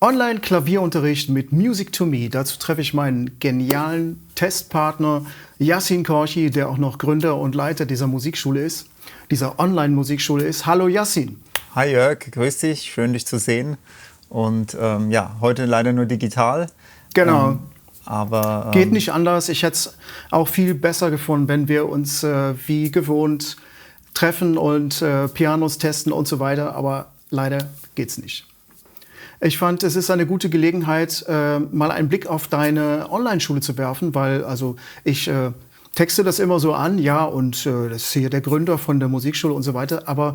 Online-Klavierunterricht mit Music to Me. Dazu treffe ich meinen genialen Testpartner Yassin Korchi, der auch noch Gründer und Leiter dieser Musikschule ist, dieser Online-Musikschule ist. Hallo Yassin. Hi Jörg, grüß dich, schön dich zu sehen. Und ja, heute leider nur digital. Genau. Aber geht nicht anders. Ich hätte es auch viel besser gefunden, wenn wir uns wie gewohnt treffen und Pianos testen und so weiter. Aber leider geht's nicht. Ich fand, es ist eine gute Gelegenheit, mal einen Blick auf deine Online-Schule zu werfen, weil also ich texte das immer so an, ja, und das ist hier der Gründer von der Musikschule und so weiter. Aber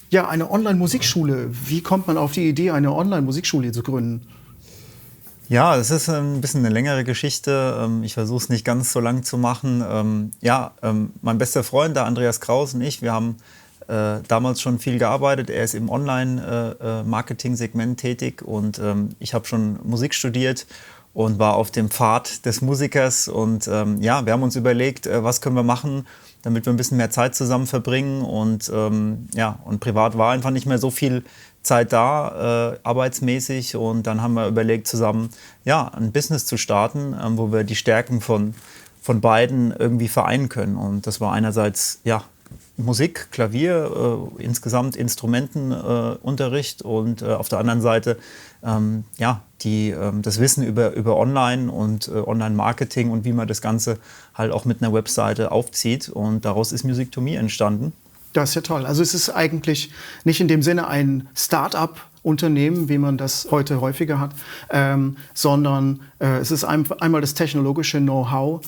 ja, eine Online-Musikschule, wie kommt man auf die Idee, eine Online-Musikschule zu gründen? ja, es ist ein bisschen eine längere Geschichte. Ich versuche es nicht ganz so lang zu machen. Mein bester Freund, der Andreas Kraus und ich, wir haben damals schon viel gearbeitet. Er ist im Online-Marketing-Segment tätig und ich habe schon Musik studiert und war auf dem Pfad des Musikers. Und ja, wir haben uns überlegt, was können wir machen, damit wir ein bisschen mehr Zeit zusammen verbringen. Und ja, und privat war einfach nicht mehr so viel Zeit da, arbeitsmäßig. Und dann haben wir überlegt, zusammen ja, ein Business zu starten, wo wir die Stärken von beiden irgendwie vereinen können. Und das war einerseits ja, Musik, Klavier, insgesamt Instrumentenunterricht und auf der anderen Seite ja, das Wissen über Online und Online-Marketing und wie man das Ganze halt auch mit einer Webseite aufzieht. Und daraus ist Music to Me entstanden. Das ist ja toll. Also es ist eigentlich nicht in dem Sinne ein Start-up-Unternehmen, wie man das heute häufiger hat, sondern es ist einmal das technologische Know-how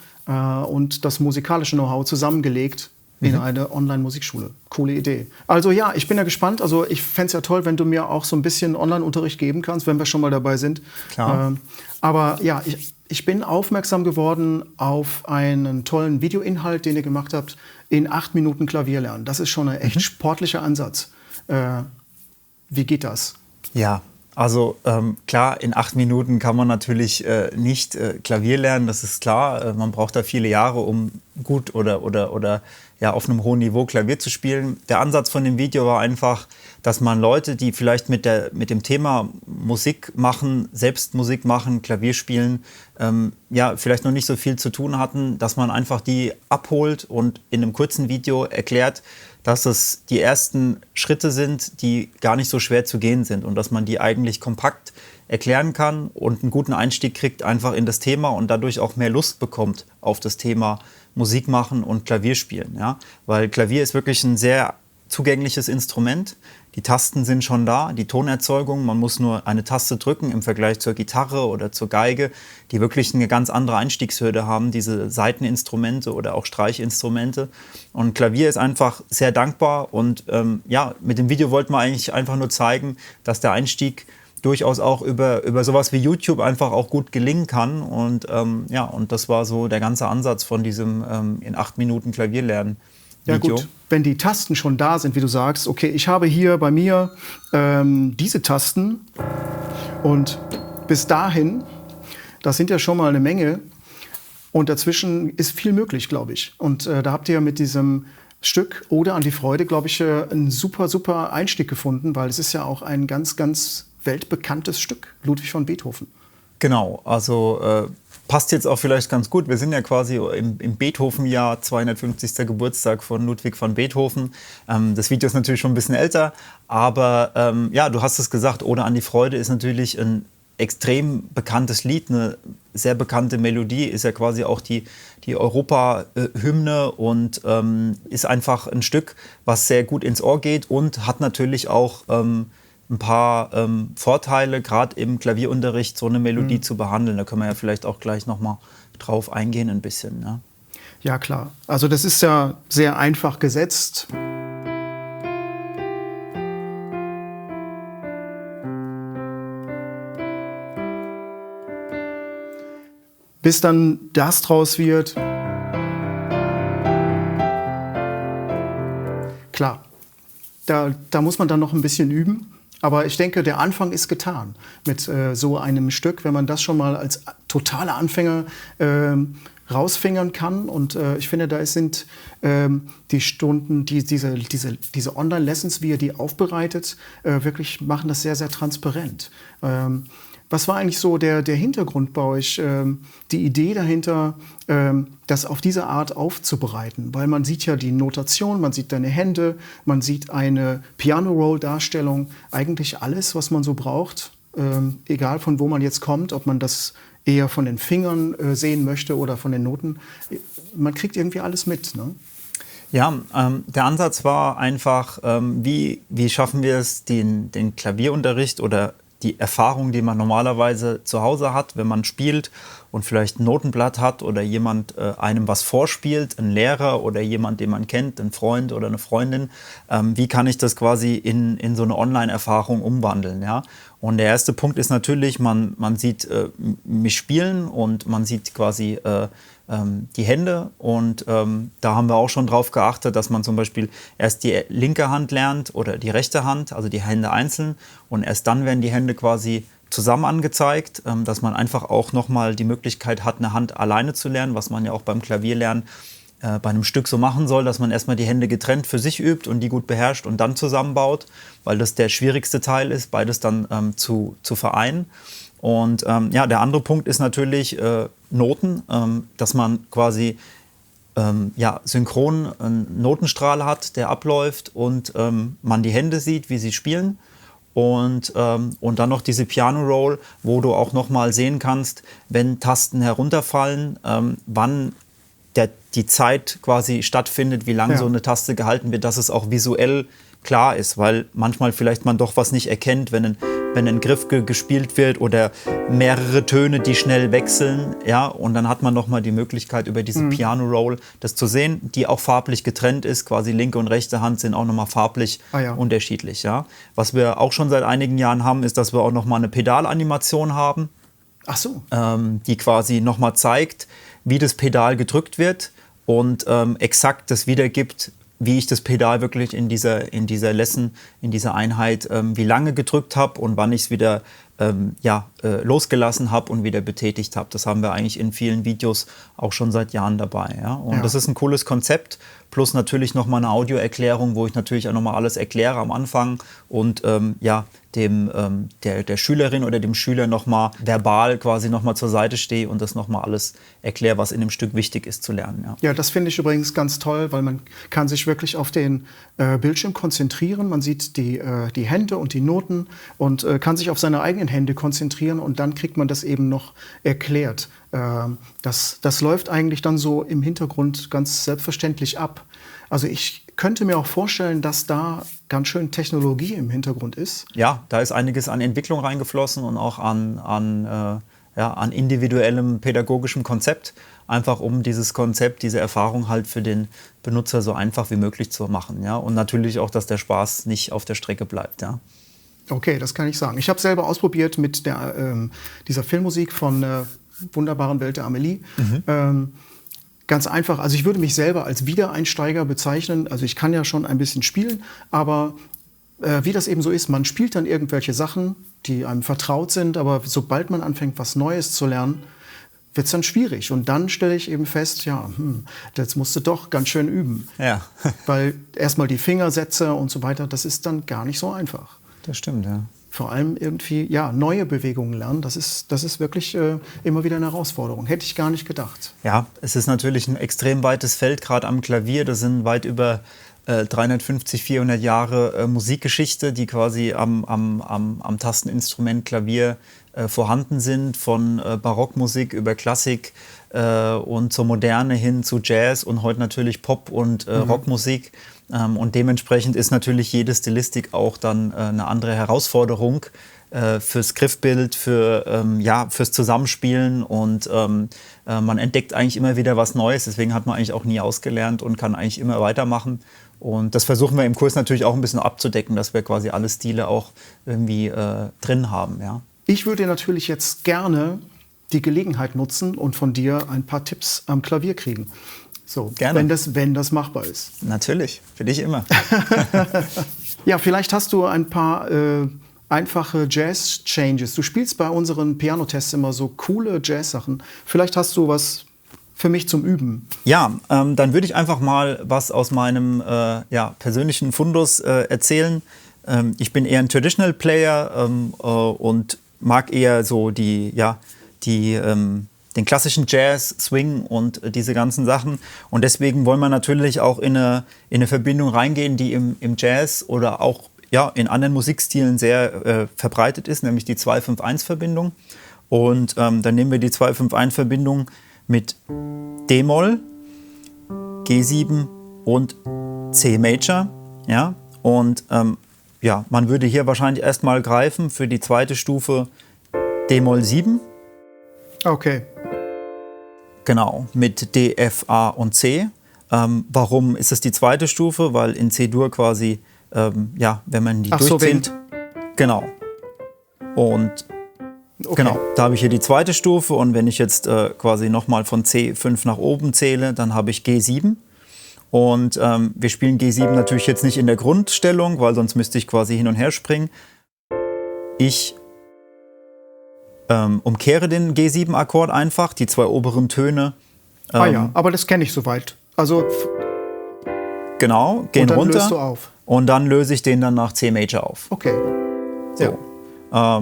und das musikalische Know-how zusammengelegt in eine Online-Musikschule. Coole Idee. Also ja, ich bin ja gespannt. Also ich fände es ja toll, wenn du mir auch so ein bisschen Online-Unterricht geben kannst, wenn wir schon mal dabei sind. Klar. Aber ja, ich bin aufmerksam geworden auf einen tollen Videoinhalt, den ihr gemacht habt, in 8 Minuten Klavier lernen. Das ist schon ein echt sportlicher Ansatz. Wie geht das? Ja, also klar, in 8 Minuten kann man natürlich nicht Klavier lernen, das ist klar. Man braucht da viele Jahre, um gut oder ja, auf einem hohen Niveau Klavier zu spielen. Der Ansatz von dem Video war einfach, dass man Leute, die vielleicht mit dem Thema Musik machen, selbst Musik machen, Klavier spielen, ja, vielleicht noch nicht so viel zu tun hatten, dass man einfach die abholt und in einem kurzen Video erklärt, dass es die ersten Schritte sind, die gar nicht so schwer zu gehen sind und dass man die eigentlich kompakt erklären kann und einen guten Einstieg kriegt einfach in das Thema und dadurch auch mehr Lust bekommt auf das Thema Musik machen und Klavier spielen. Ja? Weil Klavier ist wirklich ein sehr zugängliches Instrument. Die Tasten sind schon da, die Tonerzeugung, man muss nur eine Taste drücken im Vergleich zur Gitarre oder zur Geige, die wirklich eine ganz andere Einstiegshürde haben, diese Saiteninstrumente oder auch Streichinstrumente. Und Klavier ist einfach sehr dankbar und ja, mit dem Video wollten wir eigentlich einfach nur zeigen, dass der Einstieg durchaus auch über sowas wie YouTube einfach auch gut gelingen kann. Und ja, und das war so der ganze Ansatz von diesem in 8 Minuten Klavierlernen. Ja gut, wenn die Tasten schon da sind, wie du sagst, okay, ich habe hier bei mir diese Tasten und bis dahin, das sind ja schon mal eine Menge und dazwischen ist viel möglich, glaube ich. Und da habt ihr mit diesem Stück Ode an die Freude, glaube ich, einen super Einstieg gefunden, weil es ist ja auch ein ganz weltbekanntes Stück, Ludwig van Beethoven. Genau, also passt jetzt auch vielleicht ganz gut. Wir sind ja quasi im Beethoven-Jahr, 250. Geburtstag von Ludwig van Beethoven. Das Video ist natürlich schon ein bisschen älter, aber ja, du hast es gesagt, Ode an die Freude ist natürlich ein extrem bekanntes Lied, eine sehr bekannte Melodie, ist ja quasi auch die Europa-Hymne und ist einfach ein Stück, was sehr gut ins Ohr geht und hat natürlich auch ein paar Vorteile, gerade im Klavierunterricht so eine Melodie zu behandeln. Da können wir ja vielleicht auch gleich noch mal drauf eingehen ein bisschen. Ja? Ja, klar. Also das ist ja sehr einfach gesetzt. Bis dann das draus wird. Klar, da muss man dann noch ein bisschen üben. Aber ich denke, der Anfang ist getan mit so einem Stück. Wenn man das schon mal als totaler Anfänger rausfingern kann. Und ich finde, da sind die Stunden, diese Online-Lessons, wie ihr die aufbereitet, wirklich machen das sehr, sehr transparent. Was war eigentlich so der Hintergrund bei euch, die Idee dahinter, das auf diese Art aufzubereiten? Weil man sieht ja die Notation, man sieht deine Hände, man sieht eine Piano-Roll-Darstellung, eigentlich alles, was man so braucht, egal von wo man jetzt kommt, ob man das eher von den Fingern sehen möchte oder von den Noten. Man kriegt irgendwie alles mit, ne? Ja, der Ansatz war einfach, wie schaffen wir es, den Klavierunterricht oder die Erfahrung, die man normalerweise zu Hause hat, wenn man spielt und vielleicht ein Notenblatt hat oder jemand einem was vorspielt, ein Lehrer oder jemand, den man kennt, ein Freund oder eine Freundin, wie kann ich das quasi in so eine Online-Erfahrung umwandeln, ja? Und der erste Punkt ist natürlich, man sieht mich spielen und man sieht quasi die Hände und da haben wir auch schon drauf geachtet, dass man zum Beispiel erst die linke Hand lernt oder die rechte Hand, also die Hände einzeln und erst dann werden die Hände quasi zusammen angezeigt, dass man einfach auch nochmal die Möglichkeit hat, eine Hand alleine zu lernen, was man ja auch beim Klavierlernen bei einem Stück so machen soll, dass man erstmal die Hände getrennt für sich übt und die gut beherrscht und dann zusammenbaut, weil das der schwierigste Teil ist, beides dann zu vereinen. Und ja, der andere Punkt ist natürlich Noten, dass man quasi ja, synchron einen Notenstrahl hat, der abläuft und man die Hände sieht, wie sie spielen. Und dann noch diese Piano-Roll, wo du auch noch mal sehen kannst, wenn Tasten herunterfallen, wann die Zeit quasi stattfindet, wie lange so eine Taste gehalten wird, dass es auch visuell klar ist, weil manchmal vielleicht man doch was nicht erkennt, wenn ein Griff gespielt wird oder mehrere Töne, die schnell wechseln, ja, und dann hat man noch mal die Möglichkeit über diese Piano-Roll das zu sehen, die auch farblich getrennt ist, quasi linke und rechte Hand sind auch noch mal farblich unterschiedlich, ja. Was wir auch schon seit einigen Jahren haben, ist, dass wir auch noch mal eine Pedalanimation haben. Ach so. Die quasi noch mal zeigt, wie das Pedal gedrückt wird und exakt das wiedergibt, wie ich das Pedal wirklich in dieser Lesson, in dieser Einheit, wie lange gedrückt habe und wann ich es wieder losgelassen habe und wieder betätigt habe. Das haben wir eigentlich in vielen Videos auch schon seit Jahren dabei. Ja? Und das ist ein cooles Konzept, plus natürlich nochmal eine Audioerklärung, wo ich natürlich auch nochmal alles erkläre am Anfang und der Schülerin oder dem Schüler nochmal verbal quasi nochmal zur Seite stehe und das nochmal alles erkläre, was in dem Stück wichtig ist zu lernen. Ja, das finde ich übrigens ganz toll, weil man kann sich wirklich auf den Bildschirm konzentrieren. Man sieht die Hände und die Noten und kann sich auf seine eigenen Hände konzentrieren und dann kriegt man das eben noch erklärt. Das läuft eigentlich dann so im Hintergrund ganz selbstverständlich ab. Also ich könnte mir auch vorstellen, dass da ganz schön Technologie im Hintergrund ist. Ja, da ist einiges an Entwicklung reingeflossen und auch an individuellem pädagogischem Konzept, einfach um dieses Konzept, diese Erfahrung halt für den Benutzer so einfach wie möglich zu machen. Ja? Und natürlich auch, dass der Spaß nicht auf der Strecke bleibt. Ja? Okay, das kann ich sagen. Ich habe selber ausprobiert mit dieser Filmmusik von Wunderbaren Welt der Amelie. Ganz einfach, also ich würde mich selber als Wiedereinsteiger bezeichnen. Also ich kann ja schon ein bisschen spielen, aber wie das eben so ist, man spielt dann irgendwelche Sachen, die einem vertraut sind, aber sobald man anfängt, was Neues zu lernen, wird es dann schwierig. Und dann stelle ich eben fest, jetzt musst du doch ganz schön üben. Ja. Weil erstmal die Fingersätze und so weiter, das ist dann gar nicht so einfach. Das stimmt, ja. Vor allem irgendwie neue Bewegungen lernen, das ist wirklich immer wieder eine Herausforderung. Hätte ich gar nicht gedacht. Ja, es ist natürlich ein extrem weites Feld, gerade am Klavier. Das sind weit über 350, 400 Jahre Musikgeschichte, die quasi am Tasteninstrument Klavier vorhanden sind, von Barockmusik über Klassik und zur Moderne hin zu Jazz und heute natürlich Pop- und Rockmusik. Und dementsprechend ist natürlich jede Stilistik auch dann eine andere Herausforderung fürs Griffbild, fürs Zusammenspielen und man entdeckt eigentlich immer wieder was Neues, deswegen hat man eigentlich auch nie ausgelernt und kann eigentlich immer weitermachen. Und das versuchen wir im Kurs natürlich auch ein bisschen abzudecken, dass wir quasi alle Stile auch irgendwie drin haben. Ja. Ich würde natürlich jetzt gerne die Gelegenheit nutzen und von dir ein paar Tipps am Klavier kriegen. So, gerne. Wenn das machbar ist. Natürlich, für dich immer. Ja, vielleicht hast du ein paar einfache Jazz-Changes. Du spielst bei unseren Pianotests immer so coole Jazz-Sachen. Vielleicht hast du was für mich zum Üben. Ja, dann würde ich einfach mal was aus meinem persönlichen Fundus erzählen. Ich bin eher ein Traditional Player und mag eher so den klassischen Jazz, Swing und diese ganzen Sachen. Und deswegen wollen wir natürlich auch in eine Verbindung reingehen, die im Jazz oder auch in anderen Musikstilen sehr verbreitet ist, nämlich die 2-5-1-Verbindung. Und dann nehmen wir die 2-5-1-Verbindung mit D-Moll, G7 und C-Major. Ja? Und man würde hier wahrscheinlich erstmal greifen für die zweite Stufe D-Moll 7. Okay. Genau, mit D, F, A und C. Warum ist es die zweite Stufe? Weil in C-Dur quasi, wenn man die durchzählt. Genau. Und genau, da habe ich hier die zweite Stufe und wenn ich jetzt quasi nochmal von C5 nach oben zähle, dann habe ich G7. Und wir spielen G7 natürlich jetzt nicht in der Grundstellung, weil sonst müsste ich quasi hin und her springen. Ich umkehre den G7-Akkord einfach, die zwei oberen Töne. Aber das kenne ich soweit. Also genau, gehen und dann runter. Löst du auf. Und dann löse ich den dann nach C-Major auf. Okay. So. Ja.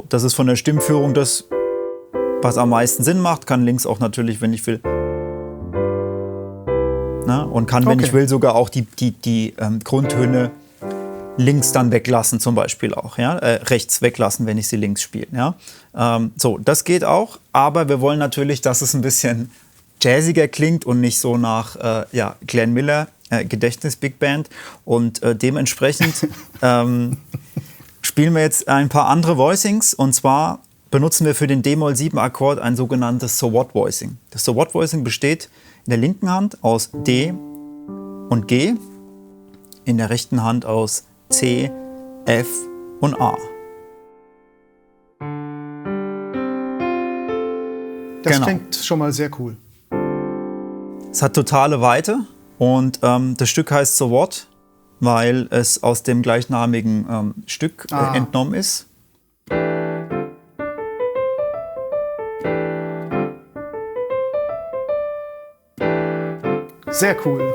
Das ist von der Stimmführung das, was am meisten Sinn macht. Kann links auch natürlich, wenn ich will. Und kann, wenn ich will, sogar auch die Grundtöne links dann weglassen, zum Beispiel auch. Ja? Rechts weglassen, wenn ich sie links spiele. Ja? Das geht auch. Aber wir wollen natürlich, dass es ein bisschen jazziger klingt und nicht so nach Glenn Miller, Gedächtnis Big Band. Und dementsprechend spielen wir jetzt ein paar andere Voicings. Und zwar benutzen wir für den D-Moll 7 Akkord ein sogenanntes So What Voicing. Das So What Voicing besteht in der linken Hand aus D und G, in der rechten Hand aus C, F und A. Das klingt schon mal sehr cool. Es hat totale Weite und das Stück heißt So What, weil es aus dem gleichnamigen Stück entnommen ist. Sehr cool.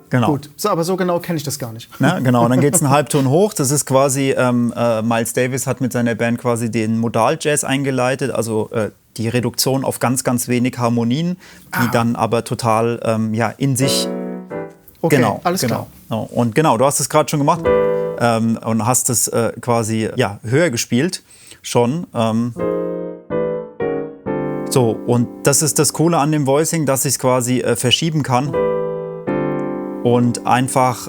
Genau. Gut, aber so genau kenne ich das gar nicht. Ja, genau, und dann geht es einen Halbton hoch. Das ist quasi, Miles Davis hat mit seiner Band quasi den Modal-Jazz eingeleitet, also die Reduktion auf ganz, ganz wenig Harmonien, die dann aber total in sich... Okay, genau, alles klar. Und genau, du hast es gerade schon gemacht und hast es quasi höher gespielt schon. Und das ist das Coole an dem Voicing, dass ich es quasi verschieben kann und einfach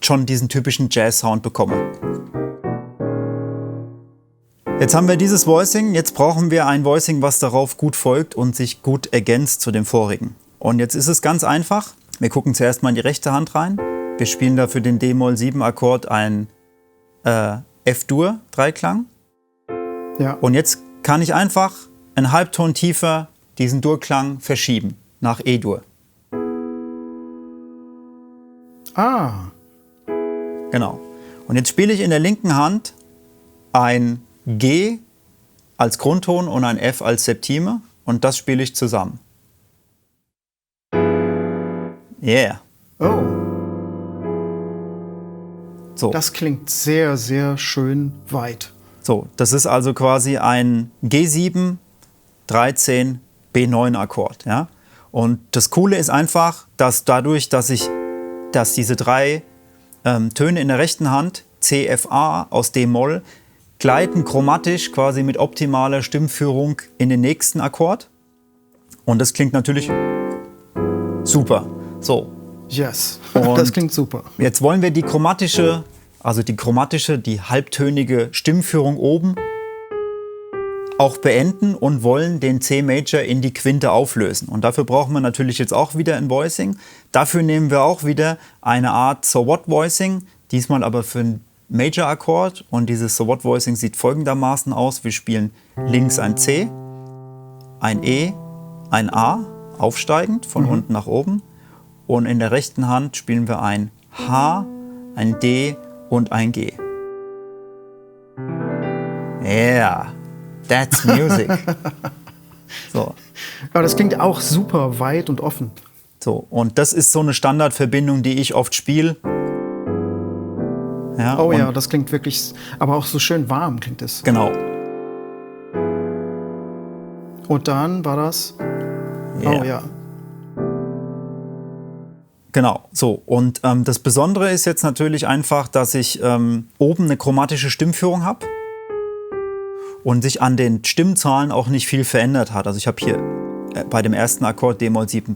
schon diesen typischen Jazz-Sound bekomme. Jetzt haben wir dieses Voicing, jetzt brauchen wir ein Voicing, was darauf gut folgt und sich gut ergänzt zu dem vorigen. Und jetzt ist es ganz einfach. Wir gucken zuerst mal in die rechte Hand rein. Wir spielen da für den D-Moll 7 Akkord ein F-Dur Dreiklang. Ja. Und jetzt kann ich einfach einen Halbton tiefer diesen Durklang verschieben nach E-Dur. Genau. Und jetzt spiele ich in der linken Hand ein G als Grundton und ein F als Septime und das spiele ich zusammen. Yeah. Oh. So. Das klingt sehr, sehr schön weit. So, das ist also quasi ein G7, 13, B9 Akkord. Ja? Und das Coole ist einfach, dass dadurch, dass diese drei Töne in der rechten Hand, C, F, A aus D-Moll, gleiten chromatisch quasi mit optimaler Stimmführung in den nächsten Akkord. Und das klingt natürlich super. So. Yes, Und das klingt super. Jetzt wollen wir die chromatische, die halbtönige Stimmführung oben auch beenden und wollen den C-Major in die Quinte auflösen. Und dafür brauchen wir natürlich jetzt auch wieder ein Voicing. Dafür nehmen wir auch wieder eine Art So-What-Voicing, diesmal aber für einen Major-Akkord. Und dieses So-What-Voicing sieht folgendermaßen aus. Wir spielen links ein C, ein E, ein A, aufsteigend von unten nach oben. Und in der rechten Hand spielen wir ein H, ein D und ein G. Yeah, that's music. So. Aber das klingt auch super weit und offen. So, und das ist so eine Standardverbindung, die ich oft spiele. Ja, oh ja, das klingt wirklich, aber auch so schön warm klingt es. Genau. Und dann war das, Yeah. oh ja. Genau, so. Und das Besondere ist jetzt natürlich einfach, dass ich oben eine chromatische Stimmführung habe und sich an den Stimmzahlen auch nicht viel verändert hat. Also ich habe hier bei dem ersten Akkord d-Moll 7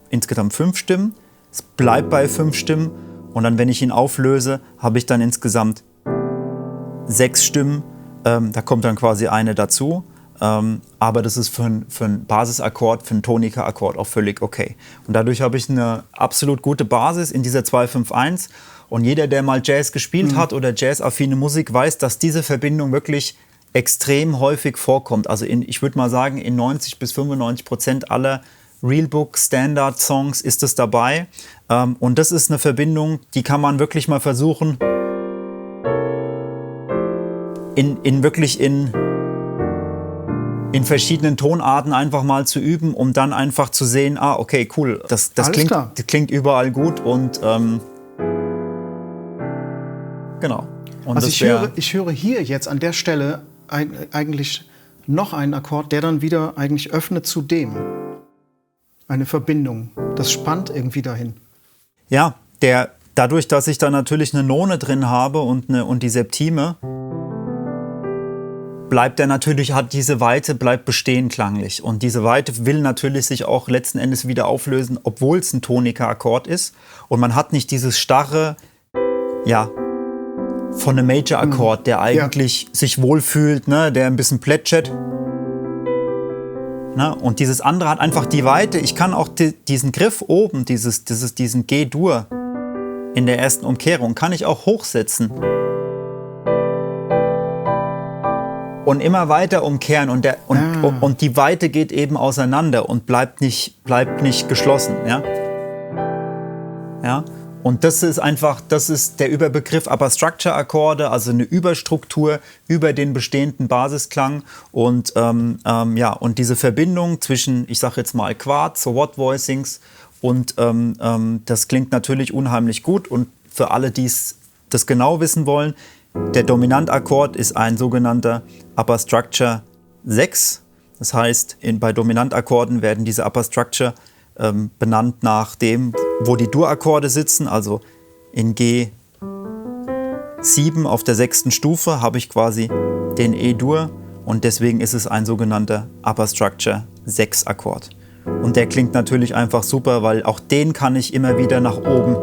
insgesamt 5 Stimmen. Es bleibt bei 5 Stimmen. Und dann, wenn ich ihn auflöse, habe ich dann insgesamt 6 Stimmen. Da kommt dann quasi eine dazu. Aber das ist für einen Basisakkord, für einen Tonika-Akkord auch völlig okay. Und dadurch habe ich eine absolut gute Basis in dieser 2-5-1. Und jeder, der mal Jazz gespielt hat oder jazzaffine Musik, weiß, dass diese Verbindung wirklich extrem häufig vorkommt. Also ich würde mal sagen, in 90-95% aller Realbook-Standard-Songs ist es dabei. Und das ist eine Verbindung, die kann man wirklich mal versuchen, in verschiedenen Tonarten einfach mal zu üben, um dann einfach zu sehen, okay, cool, das klingt überall gut und genau. Und also ich höre hier jetzt an der Stelle eigentlich noch einen Akkord, der dann wieder eigentlich öffnet zu dem. Eine Verbindung. Das spannt irgendwie dahin. Ja, dadurch, dass ich da natürlich eine None drin habe und die Septime, diese Weite bleibt bestehen klanglich. Und diese Weite will natürlich sich auch letzten Endes wieder auflösen, obwohl es ein Tonika-Akkord ist. Und man hat nicht dieses starre, von einem Major-Akkord, der eigentlich sich wohlfühlt, ne, der ein bisschen plätschert. Ne? Und dieses andere hat einfach die Weite. Ich kann auch diesen Griff oben, diesen G-Dur in der ersten Umkehrung, kann ich auch hochsetzen. Und immer weiter umkehren und die Weite geht eben auseinander und bleibt nicht geschlossen. Ja? Ja? Und das ist der Überbegriff Upper Structure Akkorde, also eine Überstruktur über den bestehenden Basisklang und diese Verbindung zwischen, ich sage jetzt mal Quarts, so What Voicings und das klingt natürlich unheimlich gut und für alle, die das genau wissen wollen, der Dominantakkord ist ein sogenannter Upper Structure 6. Das heißt, bei Dominantakkorden werden diese Upper Structure benannt nach dem, wo die Dur-Akkorde sitzen. Also in G7 auf der 6. Stufe habe ich quasi den E-Dur und deswegen ist es ein sogenannter Upper Structure 6 Akkord. Und der klingt natürlich einfach super, weil auch den kann ich immer wieder nach oben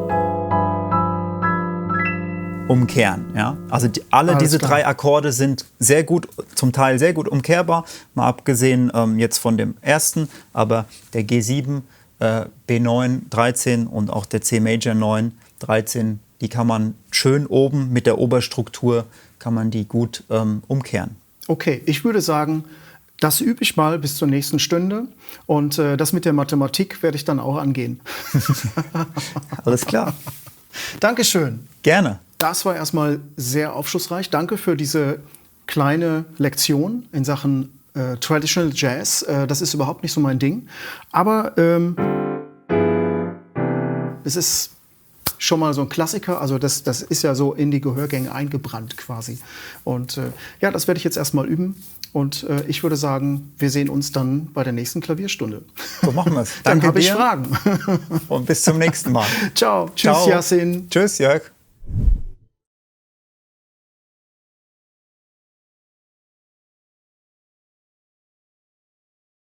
umkehren. Ja? Also diese 3 Akkorde sind sehr gut, zum Teil sehr gut umkehrbar, mal abgesehen jetzt von dem ersten, aber der G7, B9, 13 und auch der C-Major 9, 13, die kann man schön oben mit der Oberstruktur, kann man die gut umkehren. Okay, ich würde sagen, das übe ich mal bis zur nächsten Stunde und das mit der Mathematik werde ich dann auch angehen. Alles klar. Dankeschön. Gerne. Das war erstmal sehr aufschlussreich. Danke für diese kleine Lektion in Sachen Traditional Jazz. Das ist überhaupt nicht so mein Ding. Aber es ist schon mal so ein Klassiker. Also das ist ja so in die Gehörgänge eingebrannt quasi. Und das werde ich jetzt erstmal üben. Und ich würde sagen, wir sehen uns dann bei der nächsten Klavierstunde. So machen wir es. Dann habe ich Fragen. Und bis zum nächsten Mal. Ciao. Tschüss, Yasin. Tschüss, Jörg.